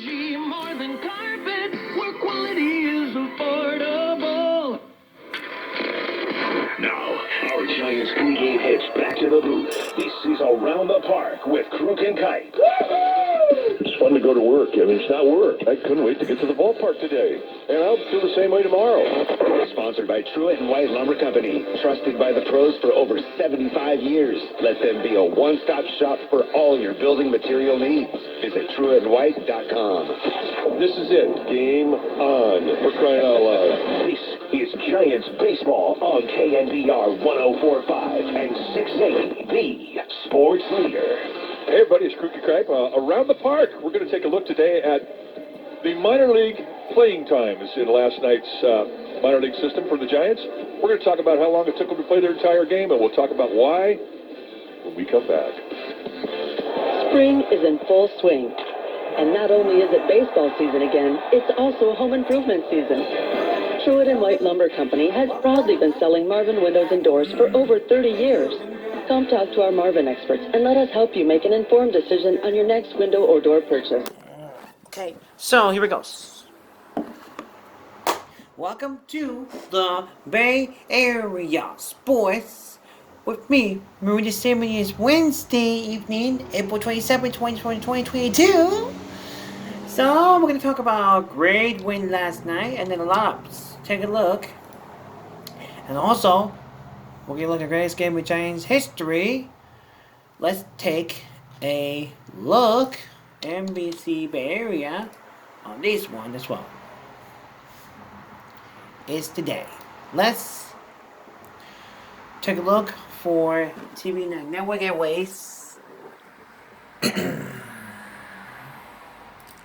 G more than carpet, where quality is affordable. Now, our Giants pregame heads back to the booth. This is Around the Park with Kruk and Kite. It's fun to go to work. I mean, it's not work. I couldn't wait to get to the ballpark today. And I'll feel the same way tomorrow. Sponsored by Truett & White Lumber Company. Trusted by the pros for over 75 years. Let them be a one-stop shop for all your building material needs. Visit TruettandWhite.com. This is it. Game on. We're crying out loud. This is Giants Baseball on KNBR 104.5 and 680, the sports leader. Hey, everybody, it's Kruk and Kite. Around the Park, we're going to take a look today at the minor league playing times in last night's minor league system for the Giants. We're going to talk about how long it took them to play their entire game, and we'll talk about why when we come back. Spring is in full swing. And not only is it baseball season again, it's also home improvement season. Truett & White Lumber Company has proudly been selling Marvin windows and doors for over 30 years. Come talk to our Marvin experts and let us help you make an informed decision on your next window or door purchase. Okay, so here we go. Welcome to the Bay Area Sports with me, Mauricio Stillman. It's Wednesday evening, April 27, 2022. So, we're going to talk about great win last night and then the lineups. Take a look. And also, we're going to look at the greatest game in Giants history. Let's take a look, NBC Bay Area, on this one as well. It's today. Let's take a look for TV Network Airways.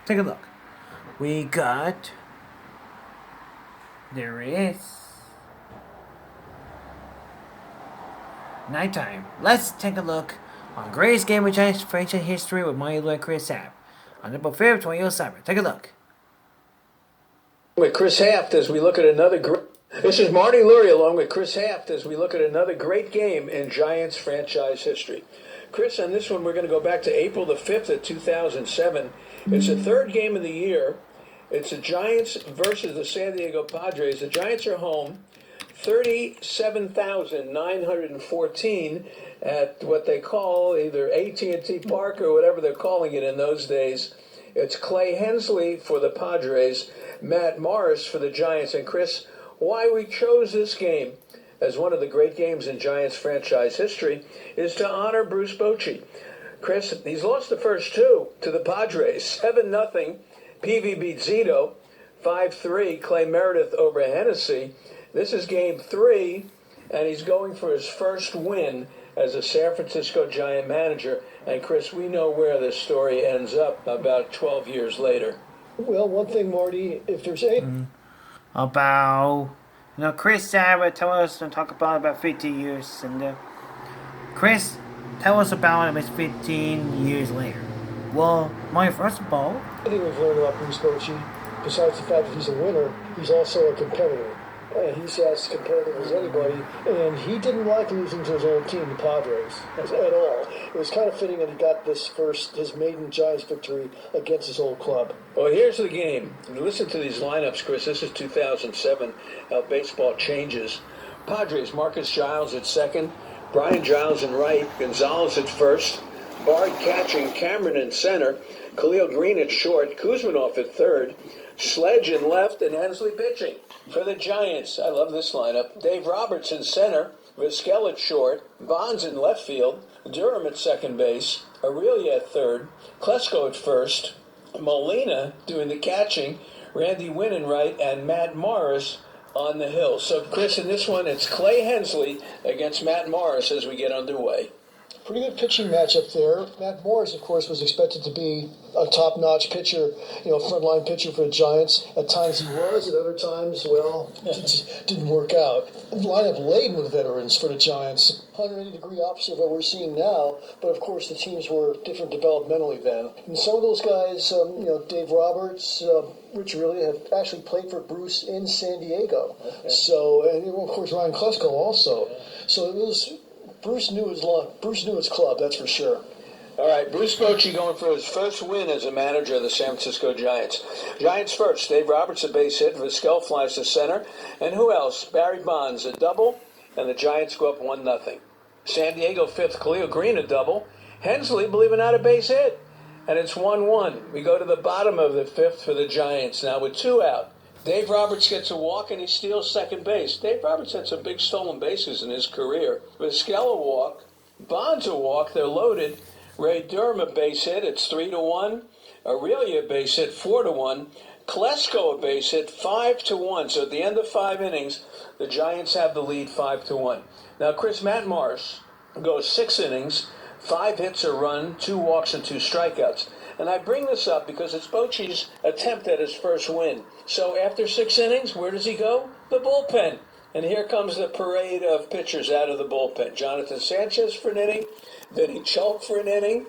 Take a look. We got... There it is. Nighttime. Let's take a look on greatest game of Giants franchise history with Marty, Lurie, Chris Haft on April 5th, 2007. Take a look. With Chris Haft as we look at another great... This is Marty Lurie along with Chris Haft as we look at another great game in Giants franchise history. Chris, on this one we're going to go back to April the 5th of 2007. It's the third game of the year. It's the Giants versus the San Diego Padres. The Giants are home. 37,914 at what they call either AT&T Park or whatever they're calling it in those days. It's Clay Hensley for the Padres, Matt Morris for the Giants. And Chris, why we chose this game as one of the great games in Giants franchise history is to honor Bruce Bochy. Chris, he's lost the first two to the Padres, 7-0. PV beat Zito, 5-3. Clay Meredith over Hennessy. This is game 3, and he's going for his first win as a San Francisco Giant manager. And Chris, we know where this story ends up about 12 years later. Well, one thing, Marty, if there's a... About... Chris Sarah tell us and talk about 15 years. And Chris, tell us about him. It's 15 years later. Well, first of all... I think we've learned about Bruce Bochy. Besides the fact that he's a winner, he's also a competitor. He's as competitive as anybody, and he didn't like losing to his own team, the Padres, at all. It was kind of fitting that he got his maiden Giants victory against his old club. Well, here's the game. Listen to these lineups, Chris. This is 2007, how baseball changes. Padres, Marcus Giles at second, Brian Giles in right, Gonzalez at first, Bard catching, Cameron in center, Khalil Green at short, Kuzminoff at third, Sledge in left, and Hensley pitching. For the Giants, I love this lineup. Dave Roberts in center, Vizquel at short, Bonds in left field, Durham at second base, Aurelia at third, Klesko at first, Molina doing the catching, Randy Wynn in right, and Matt Morris on the hill. So, Chris, in this one, it's Clay Hensley against Matt Morris as we get underway. Pretty good pitching matchup there. Matt Morris, of course, was expected to be a top-notch pitcher, frontline pitcher for the Giants. At times he was, at other times, well, it just didn't work out. The lineup laden with veterans for the Giants. 180-degree opposite of what we're seeing now, but of course the teams were different developmentally then. And some of those guys, Dave Roberts, Rich Aurelia have actually played for Bruce in San Diego. Okay. So, and of course Ryan Klesko also. So it was... Bruce knew his club, that's for sure. All right, Bruce Bochy going for his first win as a manager of the San Francisco Giants. Giants first. Dave Roberts a base hit. Vizquel flies to center. And who else? Barry Bonds a double. And the Giants go up 1-0. San Diego fifth. Khalil Green a double. Hensley, believe it or not, a base hit. And it's 1-1. We go to the bottom of the fifth for the Giants now with 2 out. Dave Roberts gets a walk and he steals second base. Dave Roberts had some big stolen bases in his career. Vizquel a walk. Bonds a walk. They're loaded. Ray Durham a base hit. It's 3-1. Aurelia a base hit. 4-1. Klesko a base hit. 5-1. So at the end of 5 innings, the Giants have the lead 5-1. Now Chris Matt Morris goes 6 innings, 5 hits, a run, 2 walks, and 2 strikeouts. And I bring this up because it's Bochy's attempt at his first win. So after 6 innings, where does he go? The bullpen. And here comes the parade of pitchers out of the bullpen. Jonathan Sanchez for an inning. Vinny Chalk for an inning.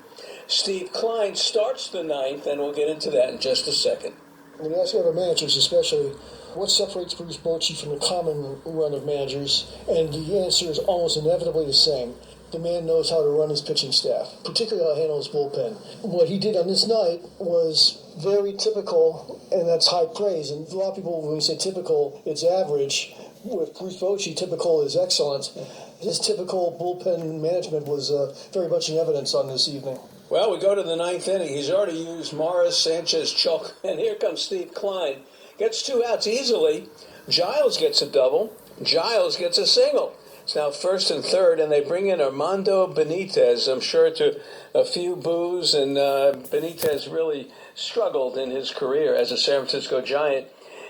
Steve Klein starts the 9th, and we'll get into that in just a second. When you ask other managers especially, what separates Bruce Bochy from the common run of managers? And the answer is almost inevitably the same. The man knows how to run his pitching staff, particularly how to handle his bullpen. What he did on this night was very typical, and that's high praise. And a lot of people, when we say typical, it's average. With Bruce Bochy, typical is excellent. His typical bullpen management was very much in evidence on this evening. Well, we go to the 9th inning. He's already used Morris, Sanchez, Chalk, and here comes Steve Klein. Gets 2 outs easily. Giles gets a double. Giles gets a single. It's now 1st and 3rd, and they bring in Armando Benitez. I'm sure to a few boos, and Benitez really struggled in his career as a San Francisco Giant.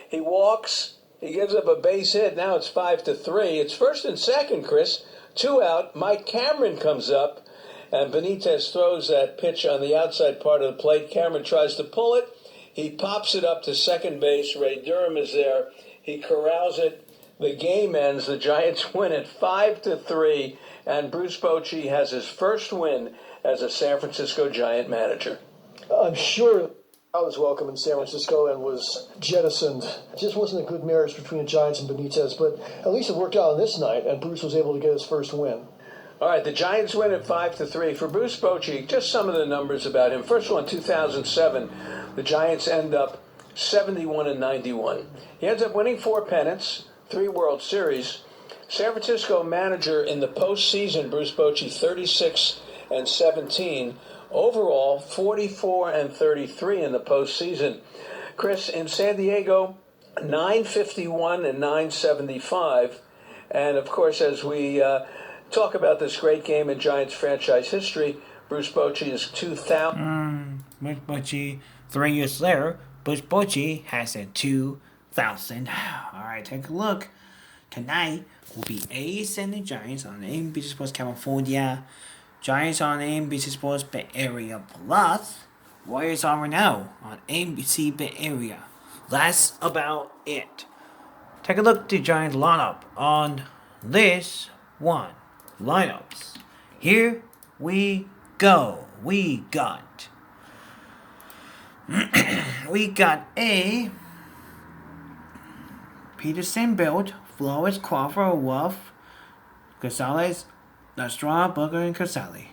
He walks. He gives up a base hit. Now it's 5-3. It's 1st and 2nd, Chris. 2 out. Mike Cameron comes up, and Benitez throws that pitch on the outside part of the plate. Cameron tries to pull it. He pops it up to second base. Ray Durham is there. He corrals it. The game ends. The Giants win it 5-3, and Bruce Bochy has his first win as a San Francisco Giant manager. I'm sure I was welcome in San Francisco and was jettisoned. It just wasn't a good marriage between the Giants and Benitez, but at least it worked out on this night, and Bruce was able to get his first win. All right, the Giants win at 5-3. For Bruce Bochy, just some of the numbers about him. First of all, in 2007, the Giants end up 71-91. He ends up winning 4 pennants, 3 World Series. San Francisco manager in the postseason, Bruce Bochy, 36-17. Overall, 44-33 in the postseason. Chris, in San Diego, 951 and 975. And of course, as we talk about this great game in Giants franchise history, Bruce Bochy is 2000. Bruce Bochy, 3 years later, Bruce Bochy has a 2000. All right, take a look. Tonight will be A's and the Giants on NBC Sports California. Giants on NBC Sports Bay Area Plus. Warriors are right now on NBC Bay Area. That's about it. Take a look at the Giants lineup on this one. Lineups. Here we go. We got a Peterson, Belt, Flores, Crawford, Wolf, Gonzalez, Estrada, Booker, and Casale.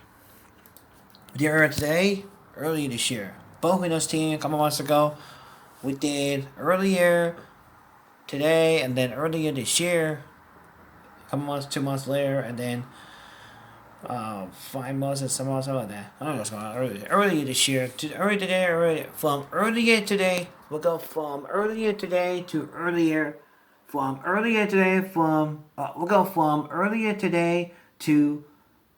Earlier this year. Both of those teams a couple months ago. We did earlier today and then earlier this year. A couple months, 2 months later, and then 5 months and some months like that. I don't know what's going on earlier this year. From earlier today, we'll go from earlier today to earlier. We'll go from earlier today to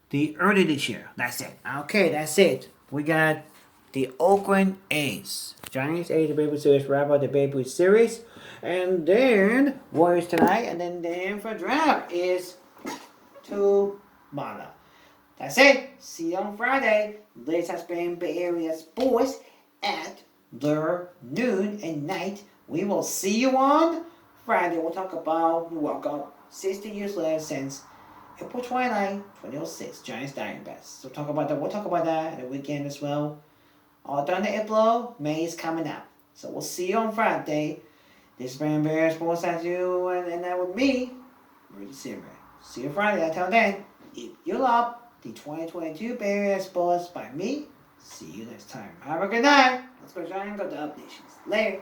the early this year. That's it. Okay, that's it. We got the Oakland A's. Giants A's, the Baby Ruth Series, wrap up the Baby Ruth Series. And then Warriors tonight. And then for draft is tomorrow. That's it. See you on Friday. This has been Bay Area Sports at the noon and night. We will see you on Friday. We'll talk about the WALKOFF 60 years later since April 29, 2006, Giants Diamondbacks. So we'll talk about that at the weekend as well. All done in April, May is coming up. So we'll see you on Friday. This has been Bay Area Sports at you and that with me, Mauricio Stillman. See you Friday. Until then, if you love the 2022 Bay Area Sports by me. See you next time. Have a good night. Let's go, Giants. Go to Updations. Later.